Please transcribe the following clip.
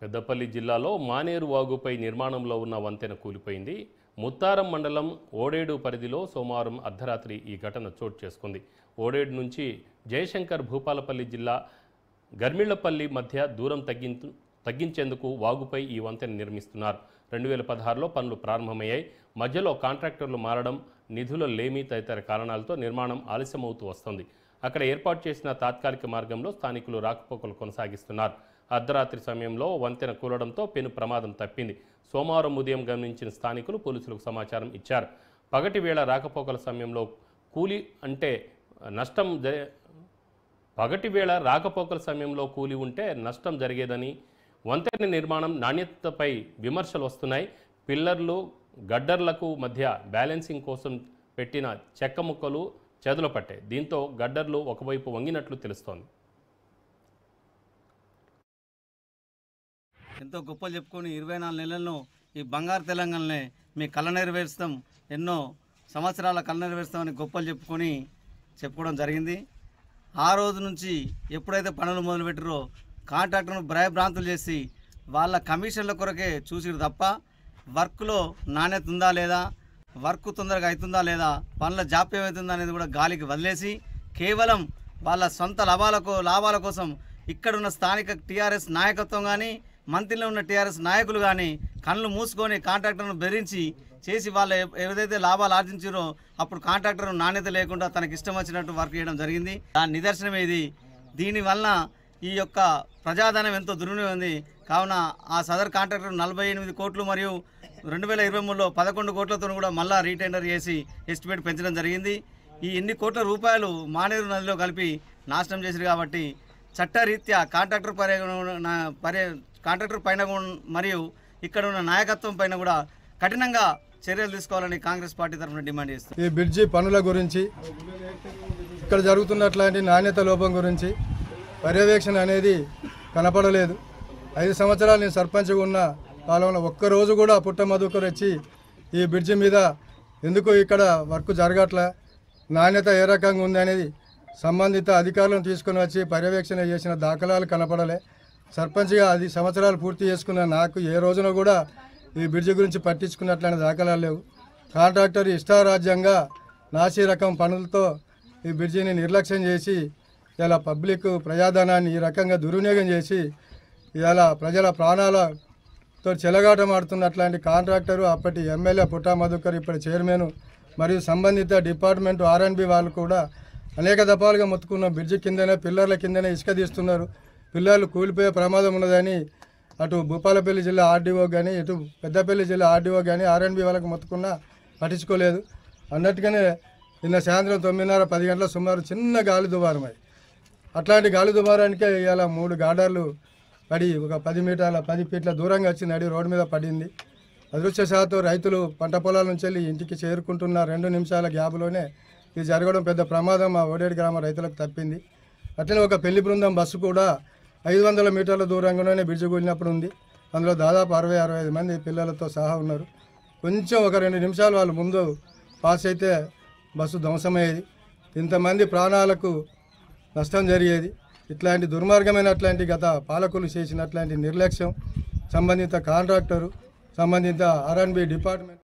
పెద్దపల్లి జిల్లాలో మానేరు వాగుపై నిర్మాణంలో ఉన్న వంతెన కూలిపోయింది. ముత్తారం మండలం ఓడేడు పరిధిలో సోమవారం అర్ధరాత్రి ఈ ఘటన చోటు చేసుకుంది. ఓడేడు నుంచి జయశంకర్ భూపాలపల్లి జిల్లా గర్మిళ్లపల్లి మధ్య దూరం తగ్గించేందుకు వాగుపై ఈ వంతెన నిర్మిస్తున్నారు. 2016లో పనులు ప్రారంభమయ్యాయి. మధ్యలో కాంట్రాక్టర్లు మారడం, నిధుల లేమి తదితర కారణాలతో నిర్మాణం ఆలస్యమవుతూ వస్తుంది. అక్కడ ఏర్పాటు చేసిన తాత్కాలిక మార్గంలో స్థానికులు రాకపోకలు కొనసాగిస్తున్నారు. అర్ధరాత్రి సమయంలో వంతెన కూలడంతో పెను ప్రమాదం తప్పింది. సోమవారం ఉదయం గమనించిన స్థానికులు పోలీసులకు సమాచారం ఇచ్చారు. పగటి వేళ రాకపోకల సమయంలో కూలి ఉంటే నష్టం జరిగేదని, వంతెన నిర్మాణం నాణ్యతపై విమర్శలు వస్తున్నాయి. పిల్లర్లు, గడ్డర్లకు మధ్య బ్యాలెన్సింగ్ కోసం పెట్టిన చెక్క ముక్కలు చెదలు పట్టాయి. దీంతో గడ్డర్లు ఒకవైపు వంగినట్లు తెలుస్తోంది. ఎంతో గొప్పలు చెప్పుకొని 24 నెలలను ఈ బంగారు తెలంగాణనే మీ కళ నెరవేరుస్తాం, ఎన్నో సంవత్సరాల కళ నెరవేరుస్తామని గొప్పలు చెప్పుకోవడం జరిగింది. ఆ రోజు నుంచి ఎప్పుడైతే పనులు మొదలుపెట్టారో కాంట్రాక్టర్ను భయభ్రాంతులు చేసి వాళ్ళ కమిషన్ల కొరకే చూసిరు తప్ప వర్క్లో నాణ్యత ఉందా లేదా, వర్క్ తొందరగా అవుతుందా లేదా, పనుల జాప్యం అవుతుందా అనేది కూడా గాలికి వదిలేసి కేవలం వాళ్ళ సొంత లాభాల కోసం ఇక్కడున్న స్థానిక టీఆర్ఎస్ నాయకత్వం కానీ, మంత్రిలో ఉన్న టీఆర్ఎస్ నాయకులు కానీ కళ్ళు మూసుకొని కాంట్రాక్టర్ను బెదిరించి చేసి వాళ్ళు ఏదైతే లాభాలు ఆర్జించారో అప్పుడు కాంట్రాక్టర్ నాణ్యత లేకుండా తనకి ఇష్టం వచ్చినట్టు వర్క్ చేయడం జరిగింది. దాని నిదర్శనం ఇది. దీనివల్ల ఈ యొక్క ప్రజాధనం ఎంతో దుర్వినియోగం ఉంది. కావున ఆ సదర్ కాంట్రాక్టర్ 48 కోట్లు మరియు 2023లో 11 కోట్లతో కూడా మళ్ళా రీటెండర్ చేసి ఎస్టిమేట్ పెంచడం జరిగింది. ఈ ఎన్ని కోట్ల రూపాయలు మానేరు నదిలో కలిపి నాశనం చేశారు. కాబట్టి చట్టరీత్యా కాంట్రాక్టర్ పైన మరియు ఇక్కడ ఉన్న నాయకత్వం పైన కూడా కఠినంగా చర్యలు తీసుకోవాలని కాంగ్రెస్ పార్టీ తరఫున డిమాండ్ చేస్తుంది. ఈ బ్రిడ్జి పనుల గురించి, ఇక్కడ జరుగుతున్నట్లాంటి నాణ్యత లోపం గురించి పర్యవేక్షణ అనేది కనపడలేదు. 5 సంవత్సరాలు నేను సర్పంచ్గా ఉన్న కాలంలో ఒక్కరోజు కూడా పుట్ట మధుకర్ వచ్చి ఈ బ్రిడ్జి మీద ఎందుకు ఇక్కడ వర్క్ జరగట్లే, నాణ్యత ఏ రకంగా ఉంది అనేది సంబంధిత అధికారులను తీసుకుని వచ్చి పర్యవేక్షణ చేసిన దాఖలాలు కనపడలే. సర్పంచ్గా 10 సంవత్సరాలు పూర్తి చేసుకున్న నాకు ఏ రోజున కూడా ఈ బ్రిడ్జి గురించి పట్టించుకున్నట్లయిన దాఖలాలు లేవు. కాంట్రాక్టర్ ఇష్టారాజ్యంగా నాసి రకం పనులతో ఈ బ్రిడ్జిని నిర్లక్ష్యం చేసి ఇలా పబ్లిక్ ప్రజాధనాన్ని ఈ రకంగా దుర్వినియోగం చేసి ఇలా ప్రజల ప్రాణాలతో చెలగాటమాడుతున్నట్లాంటి కాంట్రాక్టరు, అప్పటి ఎమ్మెల్యే పుట్టా మధుకర్, ఇప్పటి చైర్మన్ మరియు సంబంధిత డిపార్ట్మెంట్ R&B వాళ్ళు కూడా అనేక దఫాలుగా మొత్తుకున్న బ్రిడ్జి కిందనే, పిల్లర్ల కిందనే ఇసుక తీస్తున్నారు, పిల్లర్లు కూలిపోయే ప్రమాదం ఉన్నదని అటు భూపాలపల్లి జిల్లా RDO కానీ, ఇటు పెద్దపల్లి జిల్లా RDO కానీ R&B వాళ్ళకి మొత్తుకున్నా పట్టించుకోలేదు. అన్నట్టుగానే నిన్న సాయంత్రం 9:30-10 గంటల సుమారు చిన్న గాలి దుమారం అయ్యి, అట్లాంటి గాలి దుమారానికే ఇవాళ 3 గార్డర్లు పడి ఒక 10 ఫీట్ల దూరంగా వచ్చి నడి రోడ్డు మీద పడింది. అదృష్టశాత్తు రైతులు పంట పొలాల నుంచి వెళ్ళి ఇంటికి చేరుకుంటున్న 2 నిమిషాల గ్యాప్లోనే ఇది జరగడం పెద్ద ప్రమాదం మా ఓడేడు గ్రామ రైతులకు తప్పింది. అట్లనే ఒక పెళ్లి బృందం బస్సు కూడా 500 మీటర్ల దూరంగానే బ్రిడ్జి కూలినప్పుడు ఉంది. అందులో దాదాపు 60-65 మంది పిల్లలతో సహా ఉన్నారు. కొంచెం ఒక 2 నిమిషాలు వాళ్ళు ముందు పాస్ అయితే బస్సు ధ్వంసమయ్యేది, ఇంతమంది ప్రాణాలకు నష్టం జరిగేది. ఇట్లాంటి దుర్మార్గమైనట్లాంటి గత పాలకులు చేసినట్లాంటి నిర్లక్ష్యం సంబంధిత కాంట్రాక్టరు, సంబంధిత R&B డిపార్ట్మెంట్